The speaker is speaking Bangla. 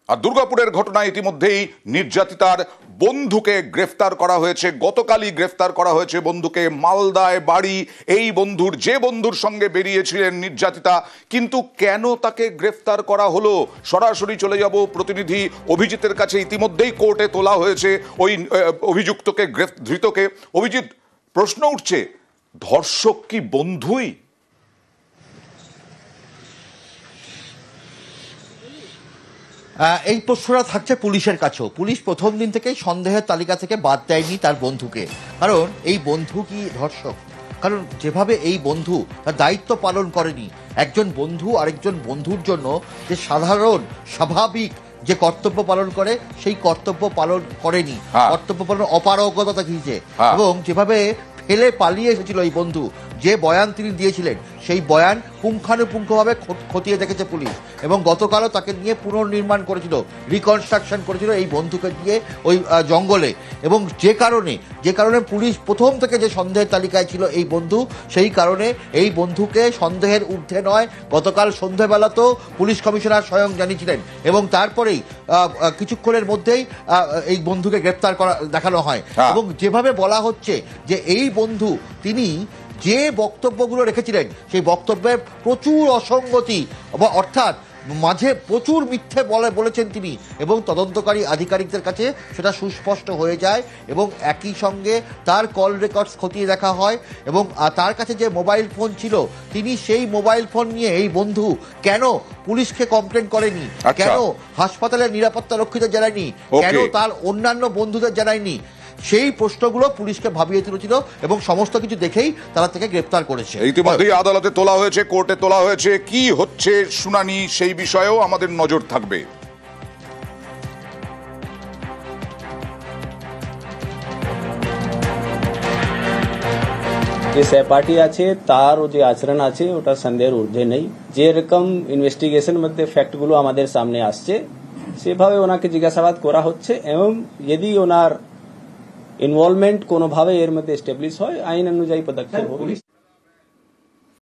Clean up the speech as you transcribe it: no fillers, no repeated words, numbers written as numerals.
আর দুর্গাপুরের ঘটনায় ইতিমধ্যেই নির্যাতিতার বন্ধুকে গ্রেফতার করা হয়েছে। গতকালই গ্রেফতার করা হয়েছে বন্ধুকে। মালদায় বাড়ি এই বন্ধুর, যে বন্ধুর সঙ্গে বেরিয়েছিলেন নির্যাতিতা। কিন্তু কেন তাকে গ্রেফতার করা হলো, সরাসরি চলে যাব প্রতিনিধি অভিজিতের কাছে। ইতিমধ্যেই কোর্টে তোলা হয়েছে ওই অভিযুক্তকে, ধৃতকে। অভিজিৎ, প্রশ্ন উঠছে, ধর্ষক কি বন্ধুই? এই প্রশ্নটা থাকছে পুলিশের কাছেও। পুলিশ প্রথম দিন থেকেই সন্দেহের তালিকা থেকে বাদ দেয়নি তার বন্ধুকে, কারণ এই বন্ধু কি ধর্ষক? কারণ যেভাবে এই বন্ধু তার দায়িত্ব পালন করেনি, একজন বন্ধু আরেকজন বন্ধুর জন্য যে সাধারণ স্বাভাবিক যে কর্তব্য পালন করে সেই কর্তব্য পালন করেনি, কর্তব্য পালন অপারগতা দেখিয়েছে। এবং যেভাবে ফেলে পালিয়ে এসেছিল এই বন্ধু, যে বয়ান তিনি দিয়েছিলেন সেই বয়ান পুঙ্খানুপুঙ্খভাবে খতিয়ে দেখেছে পুলিশ। এবং গতকালও তাকে নিয়ে পুনর্নির্মাণ করেছিল, রিকনস্ট্রাকশন করেছিল এই বন্ধুকে দিয়ে ওই জঙ্গলে। এবং যে কারণে পুলিশ প্রথম থেকে যে সন্দেহের তালিকায় ছিল এই বন্ধু, সেই কারণে এই বন্ধুকে সন্দেহের ঊর্ধ্বে নয় গতকাল সন্ধ্যেবেলাতেও পুলিশ কমিশনার স্বয়ং জানিয়েছিলেন। এবং তারপরেই কিছুক্ষণের মধ্যেই এই বন্ধুকে গ্রেপ্তার করা দেখানো হয়। এবং যেভাবে বলা হচ্ছে যে এই বন্ধু তিনি যে বক্তব্যগুলো রেখেছিলেন সেই বক্তব্যে প্রচুর অসঙ্গতি, অর্থাৎ মাঝে প্রচুর মিথ্যে বলেছেন তিনি, এবং তদন্তকারী আধিকারিকদের কাছে সেটা সুস্পষ্ট হয়ে যায়। এবং একই সঙ্গে তার কল রেকর্ডস খতিয়ে দেখা হয়। এবং তার কাছে যে মোবাইল ফোন ছিল, তিনি সেই মোবাইল ফোন নিয়ে এই বন্ধু কেন পুলিশকে কমপ্লেন করেনি, কেন হাসপাতালের নিরাপত্তা রক্ষীদের জানায়নি, কেন তার অন্যান্য বন্ধুদের জানায়নি, সেই প্রশ্নগুলো পুলিশকে ভাবিয়ে তুলেছিল। এবং সমস্ত কিছু দেখেই তারা থেকে গ্রেপ্তার করেছে। ইতিমধ্যেই আদালতে তোলা হয়েছে, কোর্টে তোলা হয়েছে। কি হচ্ছে শুনানি সেই বিষয়েও আমাদের নজর থাকবে। যে সহপাঠী আছে তার যে আচরণ আছে ওটা সন্দেহের ঊর্ধ্বে নেই। যে রকম ইনভেস্টিগেশন মধ্যে ফ্যাক্টগুলো আমাদের সামনে আসছে সেভাবে ওনাকে জিজ্ঞাসাবাদ করা হচ্ছে। এবং যদি ওনার ইনভলভমেন্ট কোনোভাবে এর মধ্যে এস্টাবলিশ হয়, আইন অনুযায়ী পদক্ষেপ হবে।